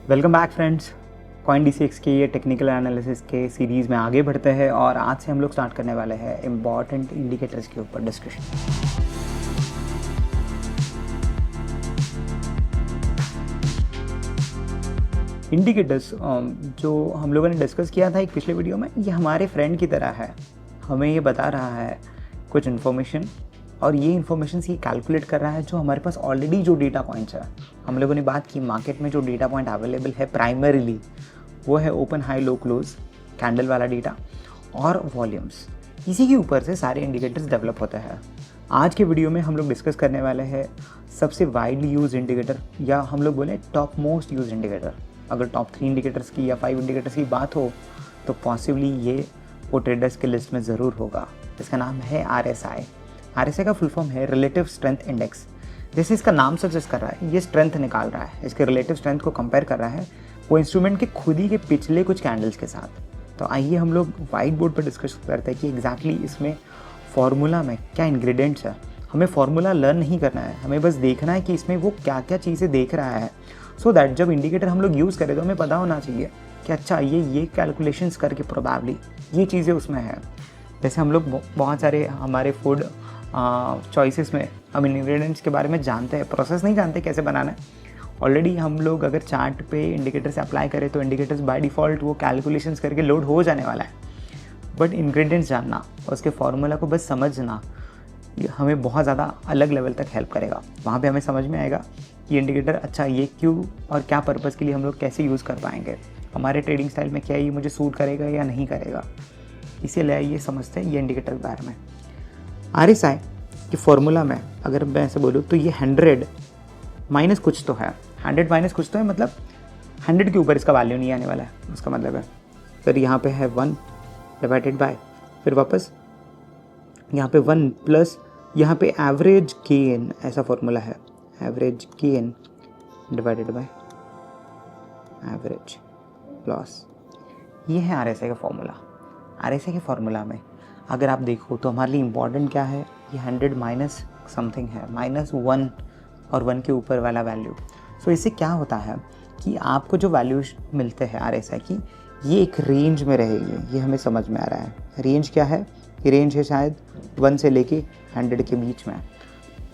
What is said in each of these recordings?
Welcome back friends. CoinDCX के ये technical analysis के सीरीज़ में आगे बढ़ते हैं और आज से हम लोग स्टार्ट करने वाले हैं इम्पॉर्टेंट इंडिकेटर्स के ऊपर डिस्कशन। इंडिकेटर्स जो हम लोगों ने डिस्कस किया था एक पिछले वीडियो में, ये हमारे फ्रेंड की तरह है। हमें ये बता रहा है कुछ इन्फॉर्मेशन और ये इन्फॉर्मेशन से कैलकुलेट कर रहा है जो हमारे पास ऑलरेडी जो डेटा पॉइंट्स है। हम लोगों ने बात की मार्केट में जो डेटा पॉइंट अवेलेबल है प्राइमरीली वो है open high low close candle वाला डेटा और वॉल्यूम्स। इसी के ऊपर से सारे इंडिकेटर्स डेवलप होते हैं। आज के वीडियो में हम लोग डिस्कस करने वाले हैं सबसे वाइडली यूज इंडिकेटर, या हम लोग बोले टॉप मोस्ट यूज इंडिकेटर। अगर टॉप 3 इंडिकेटर्स की या 5 इंडिकेटर्स की बात हो तो पॉसिबली ये वो ट्रेडर्स के लिस्ट में ज़रूर होगा। इसका नाम है RSI। RSI का फुल फॉर्म है रिलेटिव स्ट्रेंथ इंडेक्स। जैसे इसका नाम सजेस्ट कर रहा है, ये स्ट्रेंथ निकाल रहा है, इसके रिलेटिव स्ट्रेंथ को कंपेयर कर रहा है वो इंस्ट्रूमेंट के खुद ही के पिछले कुछ कैंडल्स के साथ। तो आइए हम लोग वाइट बोर्ड पर डिस्कस करते हैं कि एग्जैक्टली इसमें फॉर्मूला में क्या इंग्रेडिएंट्स है। हमें फॉर्मूला लर्न नहीं करना है, हमें बस देखना है कि इसमें वो क्या क्या चीज़ें देख रहा है, सो दैट जब इंडिकेटर हम लोग यूज़ करें तो हमें पता होना चाहिए कि अच्छा ये कैलकुलेशंस करके प्रोबेबली ये चीज़ें उसमें है। जैसे हम लोग बहुत सारे हमारे फूड चॉइसेस में हम इंग्रेडिएंट्स के बारे में जानते हैं, प्रोसेस नहीं जानते कैसे बनाना है। ऑलरेडी हम लोग अगर चार्ट पे इंडिकेटर से अप्लाई करें तो इंडिकेटर्स बाय डिफ़ॉल्ट वो कैलकुलेशंस करके लोड हो जाने वाला है। बट इंग्रेडिएंट्स जानना और उसके फार्मूला को बस समझना ये हमें बहुत ज़्यादा अलग लेवल तक हेल्प करेगा। वहाँ पे हमें समझ में आएगा कि इंडिकेटर अच्छा ये क्यों और क्या पर्पज़ के लिए हम लोग कैसे यूज़ कर पाएंगे, हमारे ट्रेडिंग स्टाइल में क्या ये मुझे सूट करेगा या नहीं करेगा। इसीलिए ये समझते हैं ये इंडिकेटर के बारे में। RSI की फॉर्मूला में अगर मैं ऐसे बोलूँ तो ये 100 माइनस कुछ तो है, 100 माइनस कुछ तो है, मतलब 100 के ऊपर इसका वैल्यू नहीं आने वाला है। उसका मतलब है फिर यहाँ पे है 1 डिवाइडेड बाय, फिर वापस यहाँ पे 1 प्लस यहाँ पे एवरेज गेन, ऐसा फॉर्मूला है average gain divided by average loss. ये है RSI का फॉर्मूला। RSI के फॉर्मूला में अगर आप देखो तो हमारे लिए इम्पॉर्टेंट क्या है, ये 100 माइनस समथिंग है, -1 और 1 के ऊपर वाला वैल्यू। सो इससे क्या होता है कि आपको जो वैल्यू मिलते हैं RSI की, ये एक रेंज में रहेगी। ये हमें समझ में आ रहा है। रेंज क्या है, ये रेंज है शायद 1 से लेके 100 के बीच में।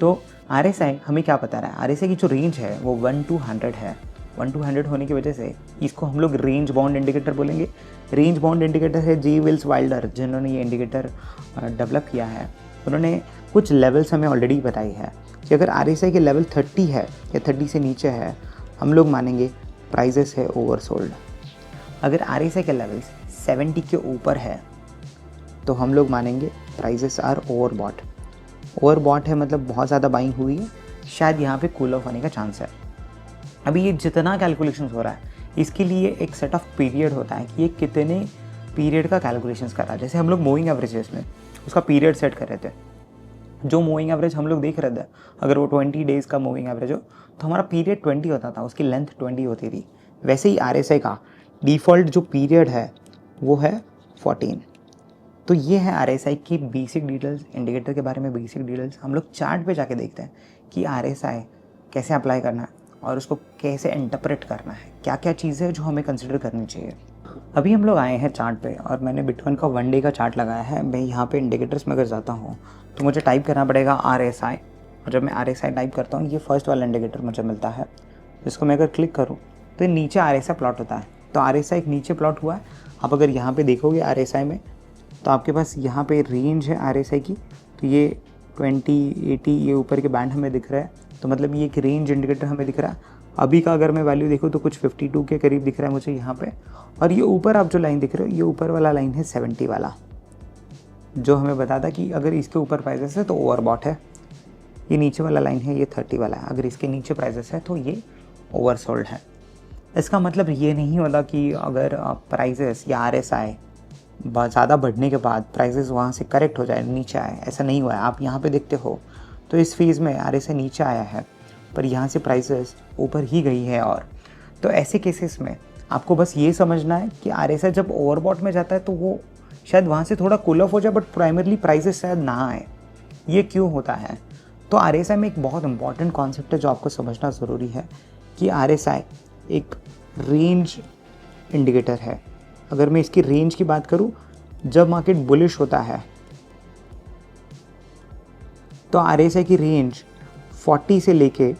तो RSI हमें क्या बता रहा है, RSI की जो रेंज है वो 1 to 100 है। 1 to 100 होने की वजह से इसको हम लोग रेंज बाउंड इंडिकेटर बोलेंगे। रेंज बाउंड इंडिकेटर है जी विल्स वाइल्डर, जिन्होंने ये इंडिकेटर डेवलप किया है। उन्होंने कुछ लेवल्स हमें ऑलरेडी बताई है कि अगर RSI के लेवल 30 है या 30 से नीचे है, हम लोग मानेंगे प्राइजेस है ओवरसोल्ड। अगर RSI के लेवल्स 70 के ऊपर है तो हम लोग मानेंगे प्राइजेस आर ओवरबॉट। ओवरबॉट है मतलब बहुत ज़्यादा बाइंग हुई है, शायद यहाँ पे कूल ऑफ होने का चांस है। अभी ये जितना कैलकुलेशंस हो रहा है इसके लिए एक सेट ऑफ पीरियड होता है कि ये कितने पीरियड का कैलकुलेशंस कर रहा है। जैसे हम लोग मूविंग एवरेजेस में उसका पीरियड सेट कर रहे थे। जो मूविंग एवरेज हम लोग देख रहे थे, अगर वो 20 डेज़ का मूविंग एवरेज हो तो हमारा पीरियड 20 होता था, उसकी लेंथ 20 होती थी। वैसे ही RSI का डिफ़ॉल्ट जो पीरियड है वो है 14। तो ये है RSI की बेसिक डिटेल्स, इंडिकेटर के बारे में बेसिक डिटेल्स। हम लोग चार्ट पे जाके देखते हैं कि RSI कैसे अप्लाई करना है और उसको कैसे इंटरप्रेट करना है, क्या क्या चीज़ें हैं जो हमें कंसिडर करनी चाहिए। अभी हम लोग आए हैं चार्ट पे और मैंने बिटकॉइन का 1 डे का चार्ट लगाया है। मैं यहाँ पे इंडिकेटर्स में अगर जाता हूँ तो मुझे टाइप करना पड़ेगा RSI, और जब मैं RSI टाइप करता हूँ ये फर्स्ट वाला इंडिकेटर मुझे मिलता है। जिसको मैं अगर क्लिक करूँ तो ये नीचे RSI प्लॉट होता है। तो RSI एक नीचे प्लॉट हुआ है। आप अगर यहाँ पर देखोगे RSI में तो आपके पास यहाँ पे रेंज है RSI की, तो ये 20, 80 ये ऊपर के बैंड हमें दिख रहा है। तो मतलब ये एक रेंज इंडिकेटर हमें दिख रहा है। अभी का अगर मैं वैल्यू देखूँ तो कुछ 52 के करीब दिख रहा है मुझे यहाँ पे। और ये ऊपर आप जो लाइन दिख रहे हो, ये ऊपर वाला लाइन है 70 वाला, जो हमें बताता कि अगर इसके ऊपर प्राइजेस है तो ओवरबॉट है। ये नीचे वाला लाइन है, ये 30 वाला है, अगर इसके नीचे प्राइजेस है तो ये ओवरसोल्ड है। इसका मतलब ये नहीं होता कि अगर प्राइजेस या RSI ज़्यादा बढ़ने के बाद प्राइजेस वहाँ से करेक्ट हो जाए, नीचे आए, ऐसा नहीं हुआ है। आप यहाँ पे देखते हो तो इस फेज़ में RSI नीचे आया है पर यहाँ से प्राइसेस ऊपर ही गई है। और तो ऐसे केसेस में आपको बस ये समझना है कि RSI जब ओवरबॉट में जाता है तो वो शायद वहाँ से थोड़ा कूल ऑफ हो जाए, बट प्राइमरली प्राइसेस शायद ना आए। ये क्यों होता है? तो RSI में एक बहुत इंपॉर्टेंट कॉन्सेप्ट है जो आपको समझना ज़रूरी है कि RSI एक रेंज इंडिकेटर है। अगर मैं इसकी रेंज की बात करूं, जब मार्केट बुलिश होता है तो RSI की रेंज 40 से लेके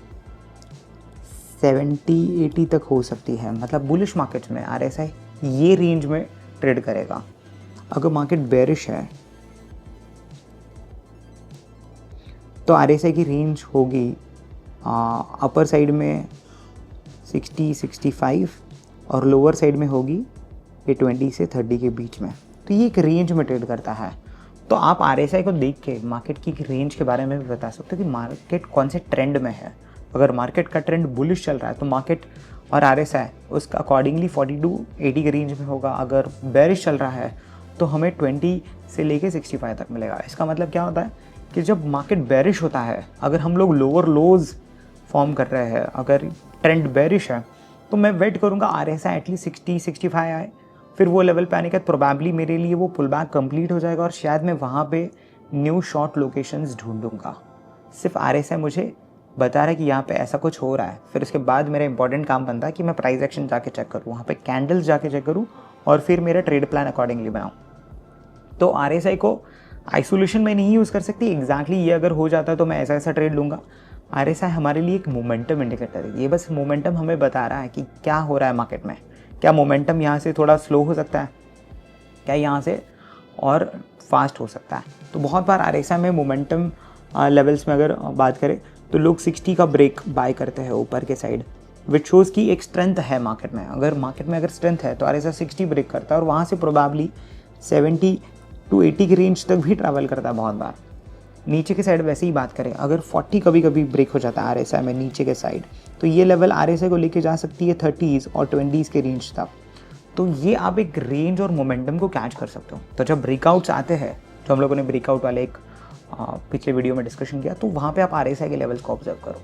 70-80 तक हो सकती है। मतलब बुलिश मार्केट में RSI ये रेंज में ट्रेड करेगा। अगर मार्केट बेरिश है तो RSI की रेंज होगी अपर साइड में 60-65 और लोअर साइड में होगी ये 20 से 30 के बीच में। तो ये एक रेंज में ट्रेड करता है। तो आप RSI को देख के मार्केट की रेंज के बारे में भी बता सकते हो कि मार्केट कौन से ट्रेंड में है। अगर मार्केट का ट्रेंड बुलिश चल रहा है तो मार्केट और RSI उसका अकॉर्डिंगली 42-80 के रेंज में होगा। अगर बेरिश चल रहा है तो हमें 20 से लेके 65 तक मिलेगा। इसका मतलब क्या होता है कि जब मार्केट बेरिश होता है, अगर हम लोग लोअर लोज फॉर्म कर रहे हैं, अगर ट्रेंड बेरिश है तो मैं वेट करूंगा RSI एटलीस्ट 60-65 आए। फिर वो लेवल पे आने के बाद प्रोबेबली मेरे लिए वो पुल बैक कंप्लीट हो जाएगा और शायद मैं वहाँ पे न्यू शॉर्ट लोकेशंस ढूंढूंगा। सिर्फ RSI मुझे बता रहा है कि यहाँ पे ऐसा कुछ हो रहा है। फिर उसके बाद मेरा इंपॉर्टेंट काम बनता है कि मैं प्राइस एक्शन जाके चेक करूँ, वहाँ पे कैंडल्स जाके चेक करूँ और फिर मेरा ट्रेड प्लान अकॉर्डिंगली बनाऊँ। तो RSI को आइसोलेशन में नहीं यूज़ कर सकती। एग्जैक्टली ये अगर हो जाता है तो मैं ऐसा ऐसा ट्रेड लूँगा। RSI हमारे लिए एक मोमेंटम इंडिकेटर है। ये बस मोमेंटम हमें बता रहा है कि क्या हो रहा है मार्केट में। क्या मोमेंटम यहाँ से थोड़ा स्लो हो सकता है, क्या यहाँ से और फास्ट हो सकता है। तो बहुत बार RSI में मोमेंटम लेवल्स में अगर बात करें तो लोग 60 का ब्रेक बाय करते हैं ऊपर के साइड, विच शोज़ की एक स्ट्रेंथ है मार्केट में। अगर मार्केट में अगर स्ट्रेंथ है तो RSI 60 ब्रेक करता है और वहाँ से प्रोबेबली 70-80 की रेंज तक भी ट्रैवल करता है बहुत बार। नीचे के साइड वैसे ही बात करें, अगर 40 कभी कभी ब्रेक हो जाता है RSI में नीचे के साइड, तो ये लेवल RSI को लेके जा सकती है 30s और 20s के रेंज तक। तो ये आप एक रेंज और मोमेंटम को कैच कर सकते हो। तो जब ब्रेकआउट्स आते हैं, जो हम लोगों ने ब्रेकआउट वाले एक पिछले वीडियो में डिस्कशन किया, तो वहाँ पे आप RSI के लेवल्स को ऑब्जर्व करो।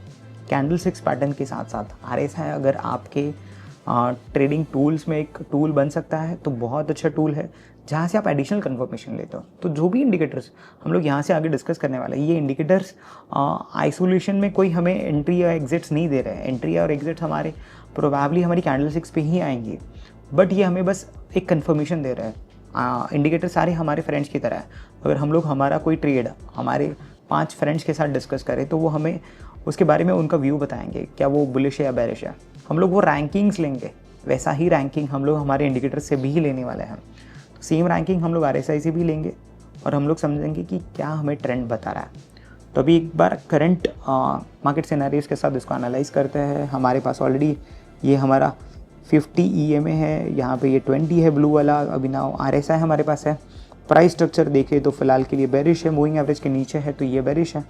कैंडल स्टिक्स पैटर्न के साथ साथ RSI अगर आपके ट्रेडिंग टूल्स में एक टूल बन सकता है तो बहुत अच्छा टूल है, जहाँ से आप एडिशनल कंफर्मेशन लेते हो। तो जो भी इंडिकेटर्स हम लोग यहाँ से आगे डिस्कस करने वाले हैं, ये इंडिकेटर्स आइसोलेशन में कोई हमें एंट्री या एग्जिट्स नहीं दे रहे हैं। एंट्री और एग्जिट्स हमारे प्रोबेबली हमारी कैंडल स्टिक्स पे ही आएंगी, बट ये हमें बस एक कंफर्मेशन दे रहे हैं। इंडिकेटर सारे हमारे फ्रेंड्स की तरह है। अगर हम लोग हमारा कोई ट्रेड हमारे 5 फ्रेंड्स के साथ डिस्कस करें तो वो हमें उसके बारे में उनका व्यू बताएंगे, क्या वो बुलिश है या बेरिश है। हम लोग वो रैंकिंग्स लेंगे, वैसा ही रैंकिंग हम लोग हमारे इंडिकेटर से भी लेने वाले हैं। तो सेम रैंकिंग हम लोग RSI से भी लेंगे और हम लोग समझेंगे कि क्या हमें ट्रेंड बता रहा है। तो अभी एक बार करंट मार्केट सिनेरियोस के साथ इसको एनालाइज करते हैं। हमारे पास ऑलरेडी ये हमारा 50 EMA है, यहाँ पे ये 20 है ब्लू वाला। अभी नाउ RSI हमारे पास है। प्राइस स्ट्रक्चर देखें तो फिलहाल के लिए बेरिश है, मूविंग एवरेज के नीचे है तो ये बेरिश है।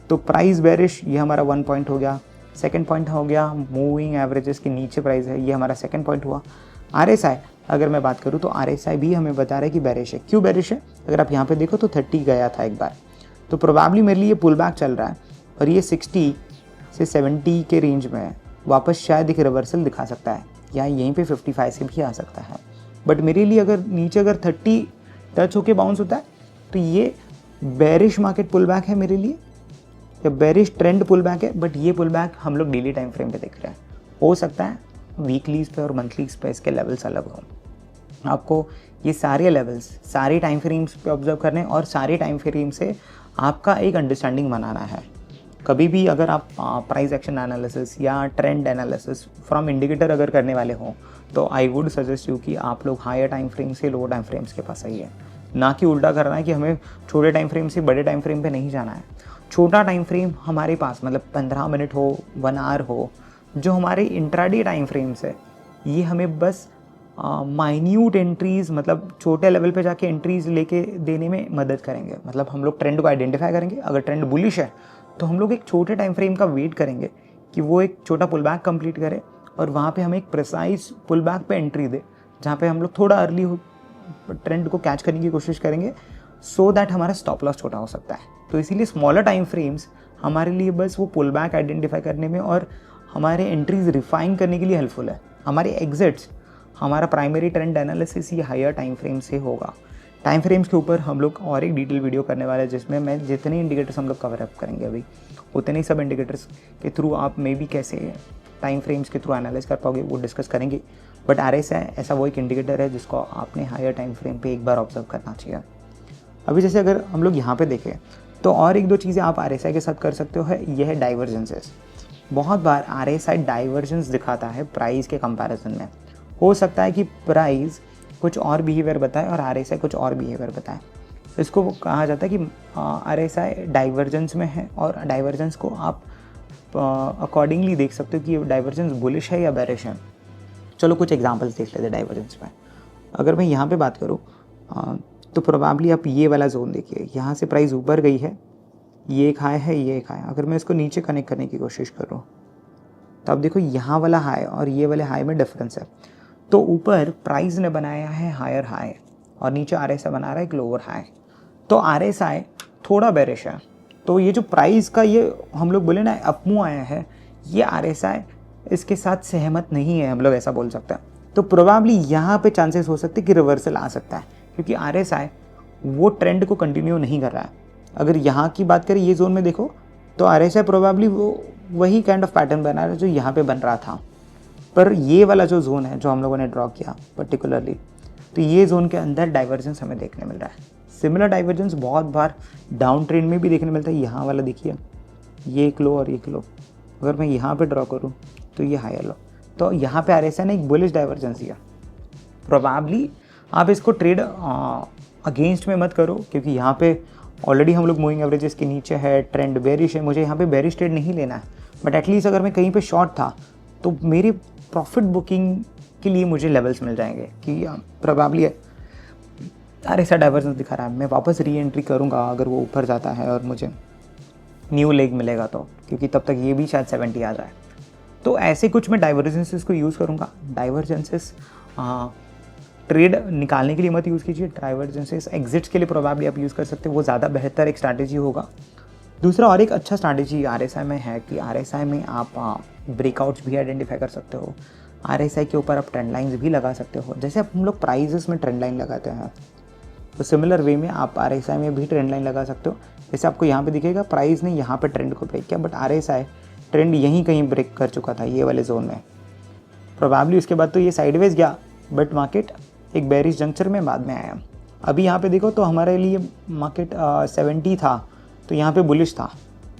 तो प्राइस बेरिश, ये हमारा 1 पॉइंट हो गया। सेकंड पॉइंट हो गया मूविंग एवरेजेस के नीचे प्राइस है, ये हमारा सेकंड पॉइंट हुआ। RSI अगर मैं बात करूँ तो RSI भी हमें बता रहा है कि बेरिश है। क्यों बेरिश है? अगर आप यहाँ पे देखो तो 30 गया था एक बार, तो प्रोबेबली मेरे लिए ये पुल बैक चल रहा है और ये 60 से 70 के रेंज में वापस शायद एक रिवर्सल दिखा सकता है, या यहीं पे 55 से भी आ सकता है। बट मेरे लिए अगर नीचे अगर 30 टच होके बाउंस होता है तो ये बेरिश मार्केट पुल बैक है मेरे लिए, या बेरिश ट्रेंड पुल बैक है। बट ये पुल बैक हम लोग डेली टाइम फ्रेम पे देख रहे हैं। हो सकता है वीकलीज पे और मंथलीज पे इसके लेवल्स अलग हों। आपको ये सारे लेवल्स सारे टाइम फ्रेम्स पे ऑब्जर्व करने और सारे टाइम फ्रेम से आपका एक अंडरस्टैंडिंग बनाना है। कभी भी अगर आप प्राइस एक्शन एनालिसिस या ट्रेंड एनालिसिस फ्रॉम इंडिकेटर अगर करने वाले हों तो आई वुड सजेस्ट यू कि आप लोग हायर टाइम फ्रेम से लोअर टाइम फ्रेम्स के पास आइए, ना कि उल्टा करना है कि हमें छोटे टाइम फ्रेम से बड़े टाइम फ्रेम पे नहीं जाना है। छोटा टाइम फ्रेम हमारे पास मतलब 15 मिनट हो, 1 आवर हो, जो हमारे इंट्राडे टाइम फ्रेम्स है, ये हमें बस माइन्यूट एंट्रीज़ मतलब छोटे लेवल पे जाके एंट्रीज लेके देने में मदद करेंगे। मतलब हम लोग ट्रेंड को आइडेंटिफाई करेंगे। अगर ट्रेंड बुलिश है तो हम लोग एक छोटे टाइम फ्रेम का वेट करेंगे कि वो एक छोटा पुल बैक कंप्लीट करे और वहाँ पे हमें एक प्रिसाइज पुल बैक पे एंट्री दे, जहाँ पे हम लोग थोड़ा अर्ली ट्रेंड को कैच करने की कोशिश करेंगे, सो दैट हमारा स्टॉप लॉस छोटा हो सकता है। तो इसीलिए स्मॉलर टाइम फ्रेम्स हमारे लिए बस वो पुल बैक आइडेंटिफाई करने में और हमारे एंट्रीज रिफाइन करने के लिए हेल्पफुल है। हमारे एग्जिट्स हमारा प्राइमरी ट्रेंड एनालिसिस ये हायर टाइम फ्रेम से होगा। टाइम फ्रेम्स के ऊपर हम लोग और एक डिटेल वीडियो करने वाले हैं, जिसमें मैं जितने इंडिकेटर्स हम लोग कवर अप करेंगे अभी, उतने ही सब इंडिकेटर्स के थ्रू आप मे बी कैसे टाइम फ्रेम्स के थ्रू एनालाइज कर पाओगे वो डिस्कस करेंगे, बट RSI ऐसा वो एक इंडिकेटर है जिसको आपने हायर टाइम फ्रेम पे एक बार ऑब्जर्व करना चाहिए। अभी जैसे अगर हम लोग यहाँ पे देखें तो और एक दो चीज़ें आप RSI के साथ कर सकते हो है, ये है डाइवर्जेंसेस। बहुत बार RSI डाइवर्जेंस दिखाता है प्राइस के कंपैरिजन में। हो सकता है कि प्राइस कुछ और बिहेवियर बताए और RSI कुछ और बिहेवियर बताए। इसको कहा जाता है कि RSI डाइवर्जेंस में है और डाइवर्जेंस को आप अकॉर्डिंगली देख सकते हो कि डाइवर्जेंस बुलिश है या बेरिश है। चलो कुछ एग्जांपल्स देख लेते हैं डाइवर्जेंस में। अगर मैं यहाँ पे बात करूँ तो प्रोबेबली आप ये वाला जोन देखिए, यहाँ से प्राइस ऊपर गई है, ये एक हाई है, ये एक हाई। अगर मैं इसको नीचे कनेक्ट करने की कोशिश करूँ तो आप देखो यहाँ वाला हाई और ये वाले हाई में डिफरेंस है। तो ऊपर प्राइस ने बनाया है हायर हाई और नीचे RSI बना रहा है एक लोअर हाई। तो RSI थोड़ा बेरिश है। तो ये जो प्राइस का ये हम लोग बोले ना अपमूव आया है, ये RSI इसके साथ सहमत नहीं है, हम लोग ऐसा बोल सकते हैं। तो प्रोबेबली यहाँ पे चांसेस हो सकते हैं कि रिवर्सल आ सकता है, क्योंकि RSI वो ट्रेंड को कंटिन्यू नहीं कर रहा है। अगर यहाँ की बात करें ये जोन में देखो तो RSI प्रोबेबली वो वही काइंड ऑफ पैटर्न बना रहा है जो यहाँ पे बन रहा था। पर ये वाला जो जोन है जो हम लोगों ने ड्रॉ किया पर्टिकुलरली, तो ये जोन के अंदर डाइवर्जेंस हमें देखने मिल रहा है। सिमिलर डाइवर्जेंस बहुत बार डाउन ट्रेंड में भी देखने मिलता है। यहाँ वाला देखिए, ये एक लो और एक लो। अगर मैं यहाँ पे ड्रॉ करूँ तो ये हायर लो, तो यहाँ पे RSI ने एक बुलिश डाइवर्जेंस दिया। प्रोबेबली आप इसको ट्रेड अगेंस्ट में मत करो, क्योंकि यहाँ पे ऑलरेडी हम लोग मूविंग एवरेजेस के नीचे है, ट्रेंड बेरिश है। मुझे यहाँ पे बेरिश ट्रेड नहीं लेना है, बट एटलीस्ट अगर मैं कहीं पे शॉर्ट था तो मेरी प्रॉफिट बुकिंग के लिए मुझे लेवल्स मिल जाएंगे कि प्रोबेबली RSI डाइवर्जेंस दिखा रहा है, मैं वापस री एंट्री करूँगा अगर वो ऊपर जाता है और मुझे न्यू लेग मिलेगा तो, क्योंकि तब तक ये भी शायद 70 आ जाए। तो ऐसे कुछ मैं डाइवर्जेंसेस को यूज़ करूँगा। डाइवर्जेंसेस ट्रेड निकालने के लिए मत यूज़ कीजिए, डाइवर्जेंसेस एग्जिट्स के लिए प्रोबेबली आप यूज़ कर सकते हो, वो ज़्यादा बेहतर एक स्ट्रैटेजी होगा। दूसरा और एक अच्छा स्ट्रैटेजी RSI में है कि RSI में आप ब्रेकआउट्स भी आइडेंटिफाई कर सकते हो। RSI के ऊपर आप ट्रेंड लाइन्स भी लगा सकते हो। जैसे हम लोग प्राइजेस में ट्रेंड लाइन लगाते हैं, तो सिमिलर वे में आप RSI में भी ट्रेंड लाइन लगा सकते हो। जैसे आपको यहाँ पे दिखेगा प्राइस ने यहाँ पे ट्रेंड को ब्रेक किया, बट RSI ट्रेंड यहीं कहीं ब्रेक कर चुका था, ये वाले जोन में। प्रोबेबली उसके बाद तो ये साइडवेज गया, बट मार्केट एक बेरिश जंक्चर में बाद में आया। अभी यहाँ पे देखो तो हमारे लिए मार्केट 70 था, तो यहाँ पे बुलिश था।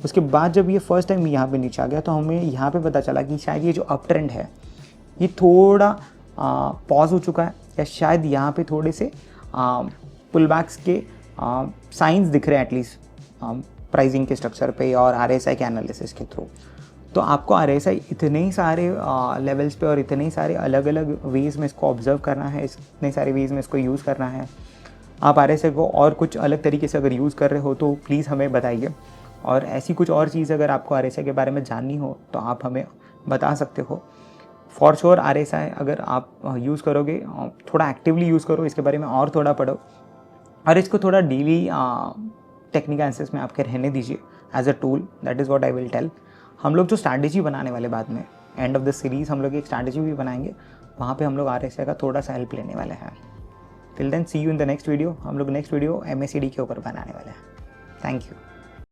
उसके बाद जब ये फर्स्ट टाइम यहाँ पे नीचे आ गया तो हमें यहाँ पे पता चला कि शायद ये जो अप ट्रेंड है ये थोड़ा पॉज हो चुका है, या शायद यहाँ पे थोड़े से पुल बैक्स के साइंस दिख रहे हैं एटलीस्ट प्राइसिंग के स्ट्रक्चर पे और RSI के एनालिसिस के थ्रू। तो आपको RSI इतने ही सारे लेवल्स पे और इतने ही सारे अलग अलग वेज़ में इसको ऑब्जर्व करना है, इतने सारे वेज़ में इसको यूज़ करना है। आप RSI को और कुछ अलग तरीके से अगर यूज़ कर रहे हो तो प्लीज़ हमें बताइए, और ऐसी कुछ और चीज़ अगर आपको RSI के बारे में जाननी हो तो आप हमें बता सकते हो। फॉर श्योर RSI अगर आप यूज़ करोगे, थोड़ा एक्टिवली यूज़ करो, इसके बारे में और थोड़ा पढ़ो और इसको थोड़ा डेली टेक्निकल एनालिसिस में आपके रहने दीजिए as a tool. That is what I will tell. हम लोग जो स्ट्रैटेजी बनाने वाले बाद में एंड ऑफ द सीरीज़ हम लोग एक स्ट्रैटेजी भी बनाएंगे, वहाँ पे हम लोग RSI का थोड़ा सा हेल्प लेने वाले हैं। Till then see you in the next video. हम लोग नेक्स्ट वीडियो MACD के ऊपर बनाने वाले हैं। Thank you.